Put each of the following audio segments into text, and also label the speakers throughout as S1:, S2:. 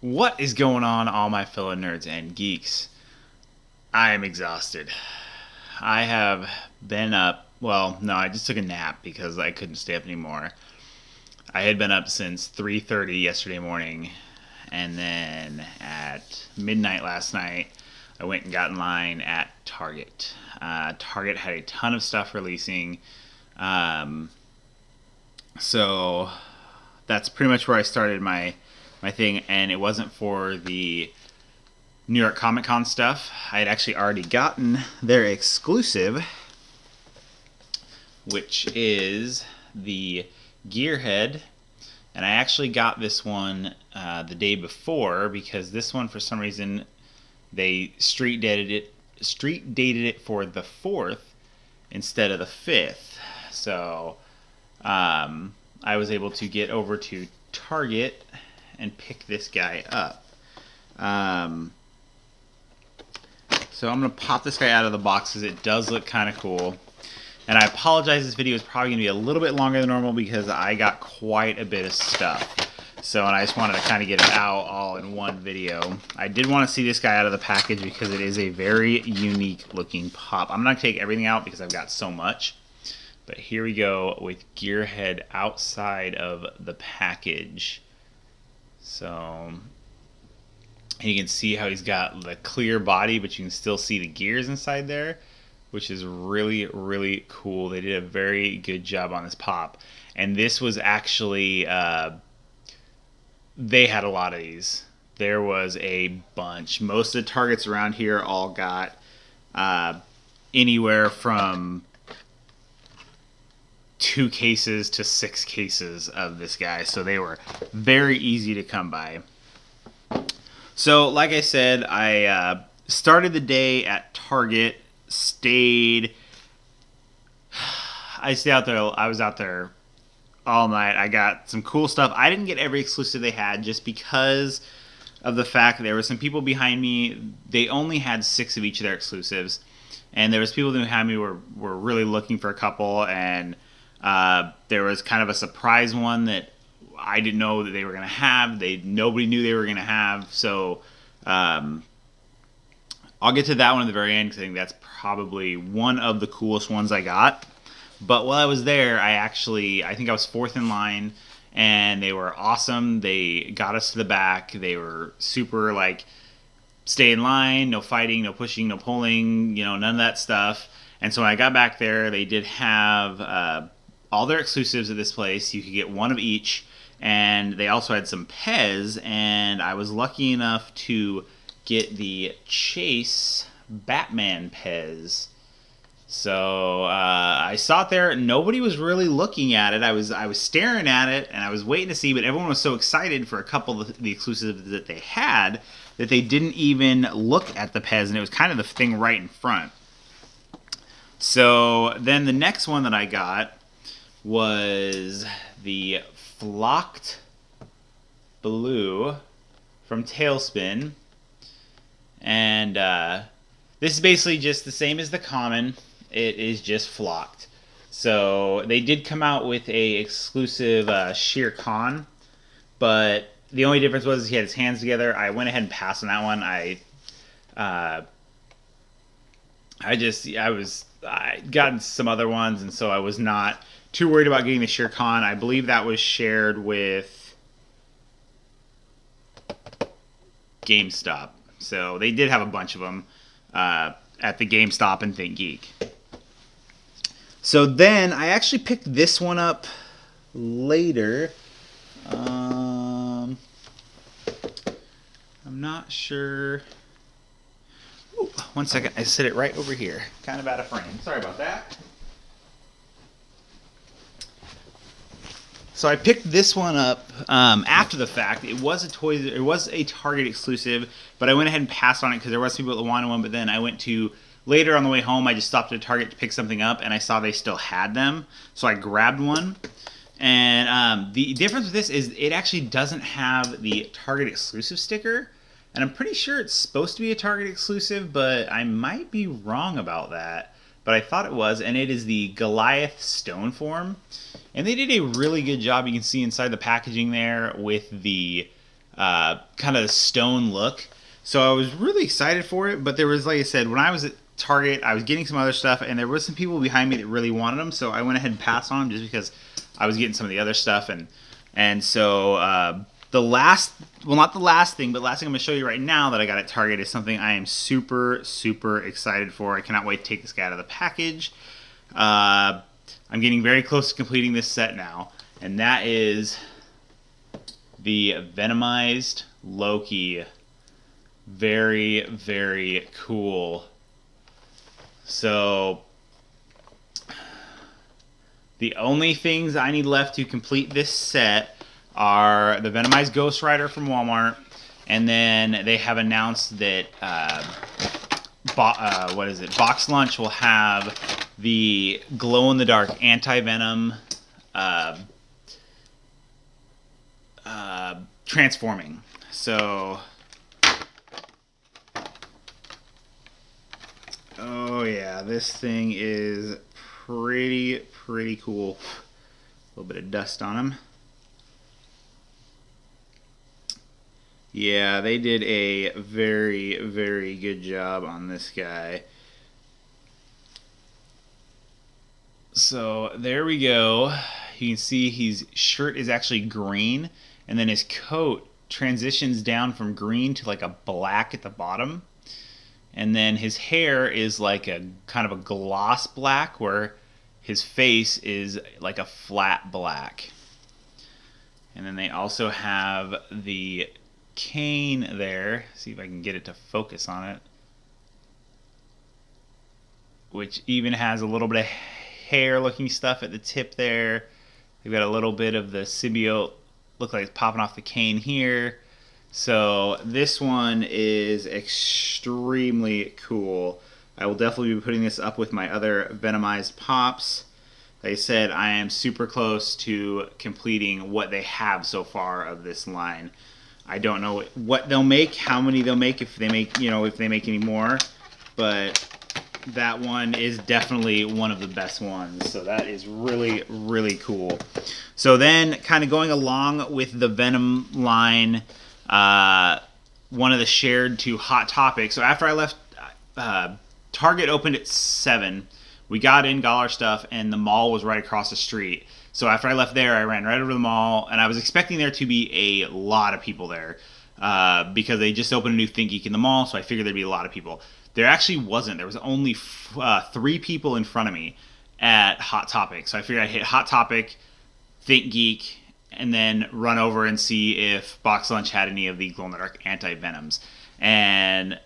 S1: What is going on, all my fellow nerds and geeks? I am exhausted. I have been up, well, no, I just took a nap because I couldn't stay up anymore. I had been up since 3:30 yesterday morning, and then at midnight last night, I went and got in line at Target. Target had a ton of stuff releasing, um, so that's pretty much where I started my thing, and it wasn't for the New York Comic Con stuff. I had actually already gotten their exclusive, which is the Gearhead, and I actually got this one the day before because this one, for some reason, they street dated it for the 4th instead of the 5th. So I was able to get over to Target and pick this guy up. So I'm going to pop this guy out of the box because it does look kind of cool. And I apologize, this video is probably going to be a little bit longer than normal because I got quite a bit of stuff. So, and I just wanted to kind of get it out all in one video. I did want to see this guy out of the package because it is a very unique looking pop. I'm not going to take everything out because I've got so much. But here we go with Gearhead outside of the package. So you can see how he's got the clear body, but you can still see the gears inside there, which is really, really cool. They did a very good job on this pop. And this was actually, they had a lot of these. There was a bunch. Most of the Targets around here all got anywhere from 2 cases to 6 cases of this guy. So they were very easy to come by. So, like I said, I started the day at Target, I was out there all night. I got some cool stuff. I didn't get every exclusive they had just because of the fact that there were some people behind me. They only had 6 of each of their exclusives, and there was people behind me were really looking for a couple, and there was kind of a surprise one that I didn't know that they were going to have. Nobody knew they were going to have. So I'll get to that one at the very end because I think that's probably one of the coolest ones I got. But while I was there, I think I was 4th in line, and they were awesome. They got us to the back. They were super, like, stay in line, no fighting, no pushing, no pulling, none of that stuff. And so when I got back there, they did have all their exclusives at this place. You could get one of each. And they also had some Pez, and I was lucky enough to get the Chase Batman Pez. So I saw it there. Nobody was really looking at it. I was staring at it, and I was waiting to see, but everyone was so excited for a couple of the exclusives that they had that they didn't even look at the Pez, and it was kind of the thing right in front. So then the next one that I got was the Flocked Blue from Tailspin, and this is basically just the same as the common. It is just flocked. So they did come out with a exclusive Shere Khan, but the only difference was he had his hands together. I went ahead and passed on that one. I got some other ones, and so I was not too worried about getting the Shere Khan. I believe that was shared with GameStop. So they did have a bunch of them at the GameStop and ThinkGeek. So then I actually picked this one up later. I'm not sure. Ooh, one second. I set it right over here. Kind of out of frame. Sorry about that. So I picked this one up after the fact. It was a Target exclusive, but I went ahead and passed on it because there was people that wanted one. But then I went to later on the way home. I just stopped at Target to pick something up, and I saw they still had them, so I grabbed one. And the difference with this is it actually doesn't have the Target exclusive sticker, and I'm pretty sure it's supposed to be a Target exclusive, but I might be wrong about that. But I thought it was, and it is the Goliath stone form. And they did a really good job. You can see inside the packaging there with the kind kind of stone look. So I was really excited for it, but there was, like I said, when I was at Target, I was getting some other stuff, and there was some people behind me that really wanted them, so I went ahead and passed on them just because I was getting some of the other stuff. And so the last, well, not the last thing, but last thing I'm going to show you right now that I got at Target is something I am super, super excited for. I cannot wait to take this guy out of the package. I'm getting very close to completing this set now, and that is the Venomized Loki. Very, very cool. So the only things I need left to complete this set are the Venomized Ghost Rider from Walmart, and then they have announced that Box Lunch will have the glow-in-the-dark anti-venom transforming. So, oh yeah, this thing is pretty cool. A little bit of dust on him. Yeah, they did a very, very good job on this guy. So there we go. You can see his shirt is actually green, and then his coat transitions down from green to like a black at the bottom. And then his hair is like a kind of a gloss black, where his face is like a flat black. And then they also have the cane there. See if I can get it to focus on it. Which even has a little bit of hair looking stuff at the tip there. They've got a little bit of the symbiote look like it's popping off the cane here. So this one is extremely cool. I will definitely be putting this up with my other Venomized Pops. Like I said, I am super close to completing what they have so far of this line. I don't know what they'll make, how many they'll make, if they make, if they make any more, but that one is definitely one of the best ones. So that is really, really cool. So then, kind of going along with the Venom line, one of the shared to Hot Topic. So after I left, Target opened at 7. We got in, got our stuff, and the mall was right across the street. So after I left there, I ran right over to the mall, and I was expecting there to be a lot of people there because they just opened a new ThinkGeek in the mall, so I figured there'd be a lot of people. There actually wasn't. There was only 3 people in front of me at Hot Topic. So I figured I'd hit Hot Topic, ThinkGeek, and then run over and see if Box Lunch had any of the glow-in-the-dark anti-venoms. And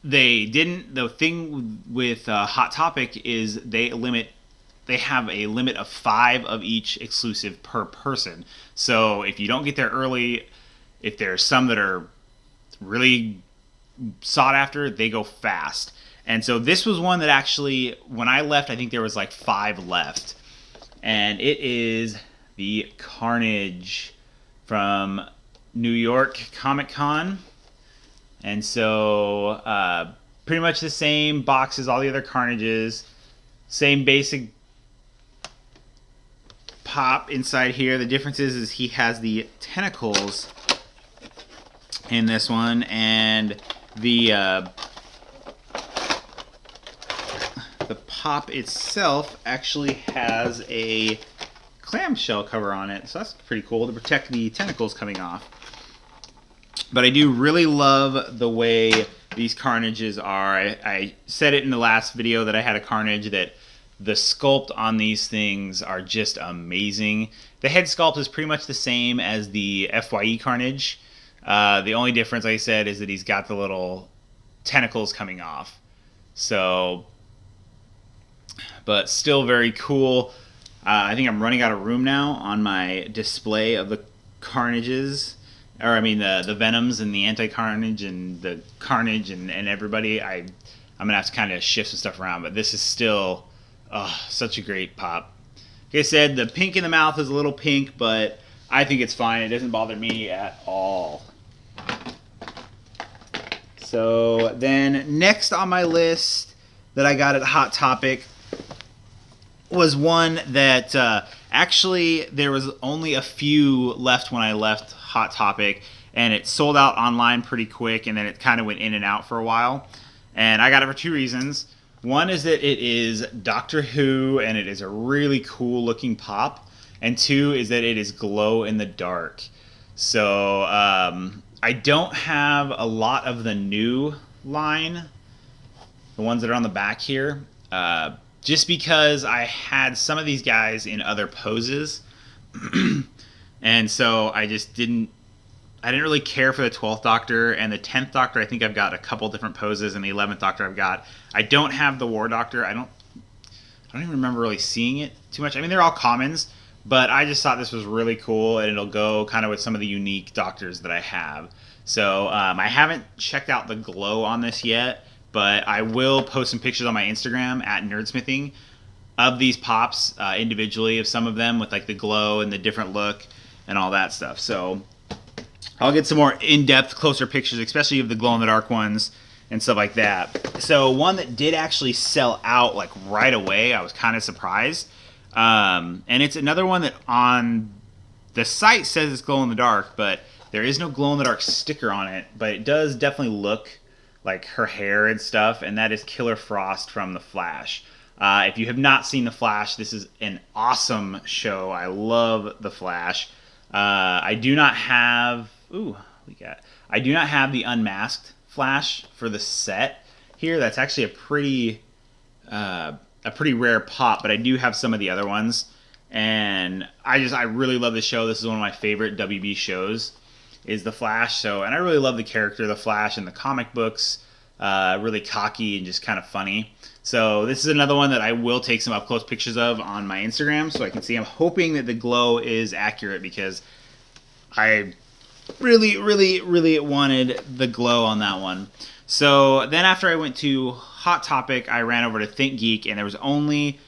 S1: they didn't. The thing with Hot Topic is they have a limit of 5 of each exclusive per person. So if you don't get there early, if there's some that are really sought after, they go fast. And so this was one that actually, when I left, I think there was like 5 left. And it is the Carnage from New York Comic Con. And so pretty much the same box as all the other Carnages. Same basic pop inside here. The difference is he has the tentacles in this one, and the pop itself actually has a clamshell cover on it, so that's pretty cool to protect the tentacles coming off. But I do really love the way these Carnages are. I said it in the last video that I had a Carnage, that the sculpt on these things are just amazing. The head sculpt is pretty much the same as the FYE Carnage. The only difference, like I said, is that he's got the little tentacles coming off. So, but still very cool. I think I'm running out of room now on my display of the Carnages. Or, I mean, the Venoms and the Anti-Carnage and the Carnage and everybody. I'm going to have to kind of shift some stuff around. But this is still such a great pop. Like I said, the pink in the mouth is a little pink, but I think it's fine. It doesn't bother me at all. So then next on my list that I got at Hot Topic was one that actually there was only a few left when I left Hot Topic, and it sold out online pretty quick, and then it kind of went in and out for a while. And I got it for 2 reasons. One is that it is Doctor Who, and it is a really cool looking pop. And 2 is that it is glow in the dark. So I don't have a lot of the new line, the ones that are on the back here, just because I had some of these guys in other poses. And so I didn't really care for the 12th Doctor, and the 10th Doctor I think I've got a couple different poses, and the 11th Doctor I don't have the War Doctor. I don't even remember really seeing it too much. I mean, they're all commons, but I just thought this was really cool, and it'll go kind of with some of the unique Doctors that I have. So I haven't checked out the glow on this yet, but I will post some pictures on my Instagram at NerdSmithing of these pops individually, of some of them with like the glow and the different look and all that stuff. So I'll get some more in-depth, closer pictures, especially of the glow-in-the-dark ones and stuff like that. So one that did actually sell out like right away, I was kind of surprised. And it's another one that on the site says it's glow-in-the-dark, but there is no glow-in-the-dark sticker on it. But it does definitely look like her hair and stuff, and that is Killer Frost from The Flash. If you have not seen The Flash, this is an awesome show. I love The Flash. I do not have the unmasked Flash for the set here. That's actually a pretty rare pop, but I do have some of the other ones. And I really love the show. This is one of my favorite WB shows, is The Flash. So, and I really love the character of The Flash in the comic books. Really cocky and just kind of funny. So this is another one that I will take some up close pictures of on my Instagram so I can see. I'm hoping that the glow is accurate, because I really, really, really wanted the glow on that one. So then after I went to Hot Topic, I ran over to ThinkGeek, and there was only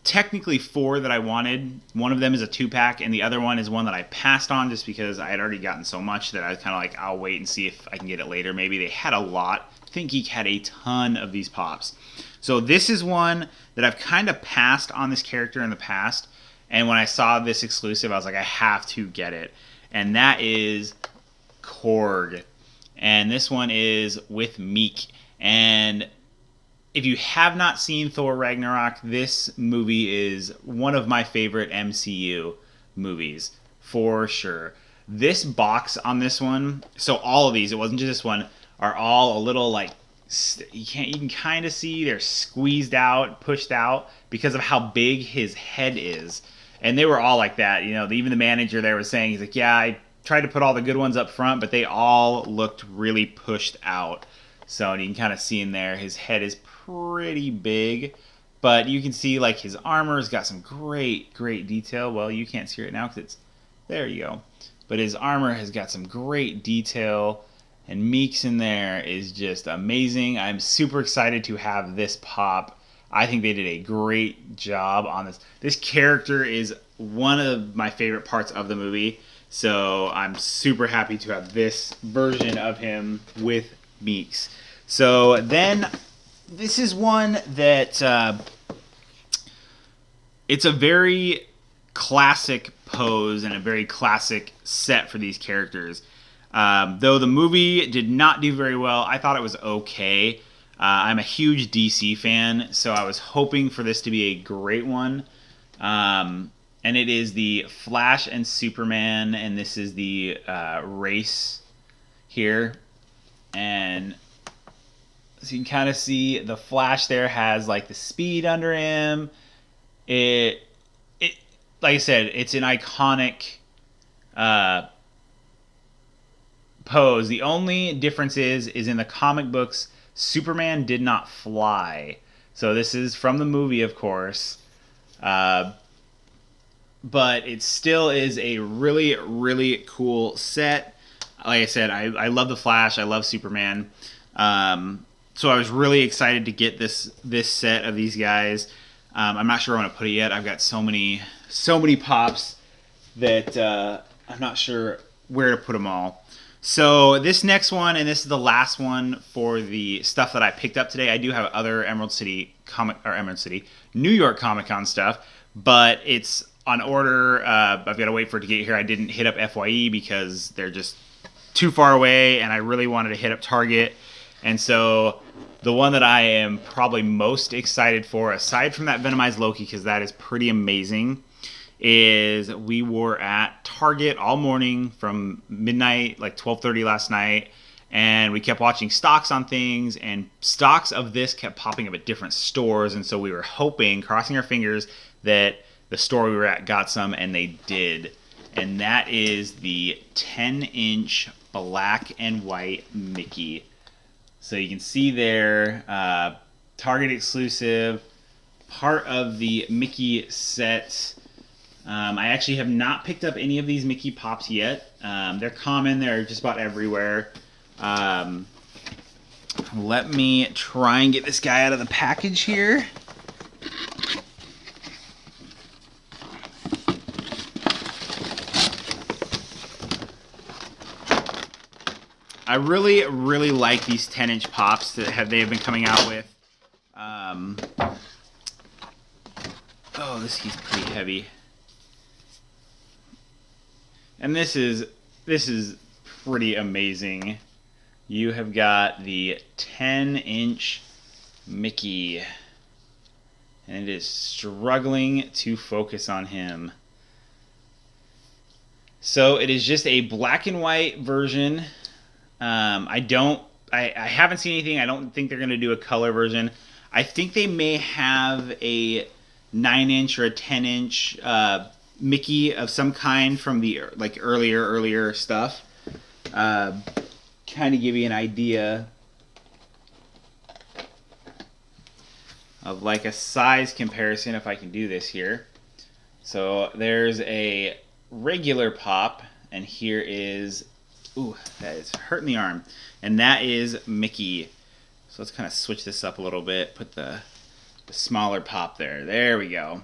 S1: technically 4 that I wanted. One of them is a 2-pack, and the other one is one that I passed on just because I had already gotten so much that I was kind of like, I'll wait and see if I can get it later. Maybe they had a lot. ThinkGeek had a ton of these pops. So this is one that I've kind of passed on this character in the past, and when I saw this exclusive, I was like, I have to get it. And that is Korg. And this one is with Meek. And if you have not seen Thor Ragnarok, this movie is one of my favorite MCU movies, for sure. This box on this one, so all of these, it wasn't just this one, are all a little like, you can kind of see they're squeezed out, pushed out, because of how big his head is. And they were all like that. You know, even the manager there was saying, he's like, yeah, I tried to put all the good ones up front, but they all looked really pushed out. So, and you can kind of see in there, his head is pretty big, but you can see like his armor's got some great detail. Well, you can't see it now because it's, there you go. But his armor has got some great detail, and Meek's in there is just amazing. I'm super excited to have this pop. I think they did a great job on this. This character is one of my favorite parts of the movie, so I'm super happy to have this version of him with Meeks. So then, this is one that it's a very classic pose and a very classic set for these characters. Though the movie did not do very well, I thought it was okay. I'm a huge DC fan, so I was hoping for this to be a great one. And it is the Flash and Superman, and this is the race here. And so you can kind of see the Flash there has like the speed under him. It like I said, it's an iconic pose. The only difference is in the comic books, Superman did not fly. So this is from the movie, of course. But it still is a really, really cool set. Like I said, I love the Flash. I love Superman. So I was really excited to get this set of these guys. I'm not sure where I'm gonna put it yet. I've got so many pops that I'm not sure where to put them all. So this next one, and this is the last one for the stuff that I picked up today. I do have other New York Comic Con stuff, but it's on order. I've got to wait for it to get here. I didn't hit up FYE because they're just too far away, and I really wanted to hit up Target. And so the one that I am probably most excited for, aside from that Venomized Loki, because that is pretty amazing, is we were at Target all morning from midnight, like 12:30 last night, and we kept watching stocks on things, and stocks of this kept popping up at different stores. And so we were hoping, crossing our fingers, that the store we were at got some, and they did. And that is the 10-inch black and white Mickey. So you can see there, Target exclusive, part of the Mickey set. I actually have not picked up any of these Mickey Pops yet. They're common. They're just about everywhere. Let me try and get this guy out of the package here. I really, really like these 10-inch Pops that they've been coming out with. Oh, he's pretty heavy. And this is pretty amazing. You have got the 10-inch Mickey, and it is struggling to focus on him. So it is just a black and white version. I haven't seen anything. I don't think they're going to do a color version. I think they may have a 9-inch or a 10-inch Mickey of some kind from the earlier stuff. Kind of give you an idea of like a size comparison, if I can do this here. So there's a regular Pop, and here is, ooh, that is hurting the arm, and that is Mickey. So let's kind of switch this up a little bit, put the smaller Pop there. There we go.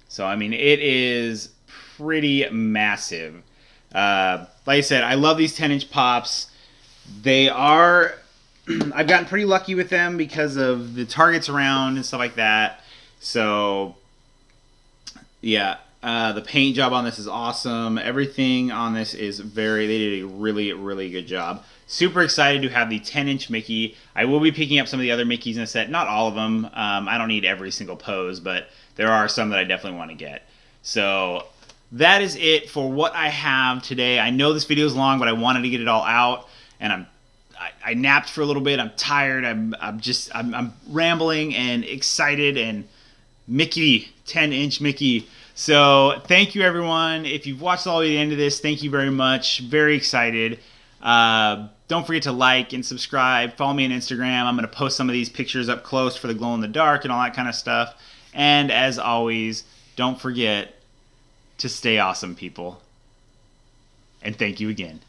S1: So I mean, it is pretty massive. Like I said, I love these 10-inch Pops. They are, I've gotten pretty lucky with them because of the Targets around and stuff like that. So yeah, the paint job on this is awesome. Everything on this is they did a really, really good job. Super excited to have the 10-inch Mickey. I will be picking up some of the other Mickeys in the set. Not all of them. I don't need every single pose, but there are some that I definitely want to get. So that is it for what I have today. I know this video is long, but I wanted to get it all out. And I napped for a little bit. I'm tired. I'm rambling and excited. And Mickey, 10-inch Mickey. So thank you, everyone. If you've watched all the way to the end of this, thank you very much. Very excited. Don't forget to like and subscribe. Follow me on Instagram. I'm going to post some of these pictures up close for the glow in the dark and all that kind of stuff. And as always, don't forget to stay awesome, people. And thank you again.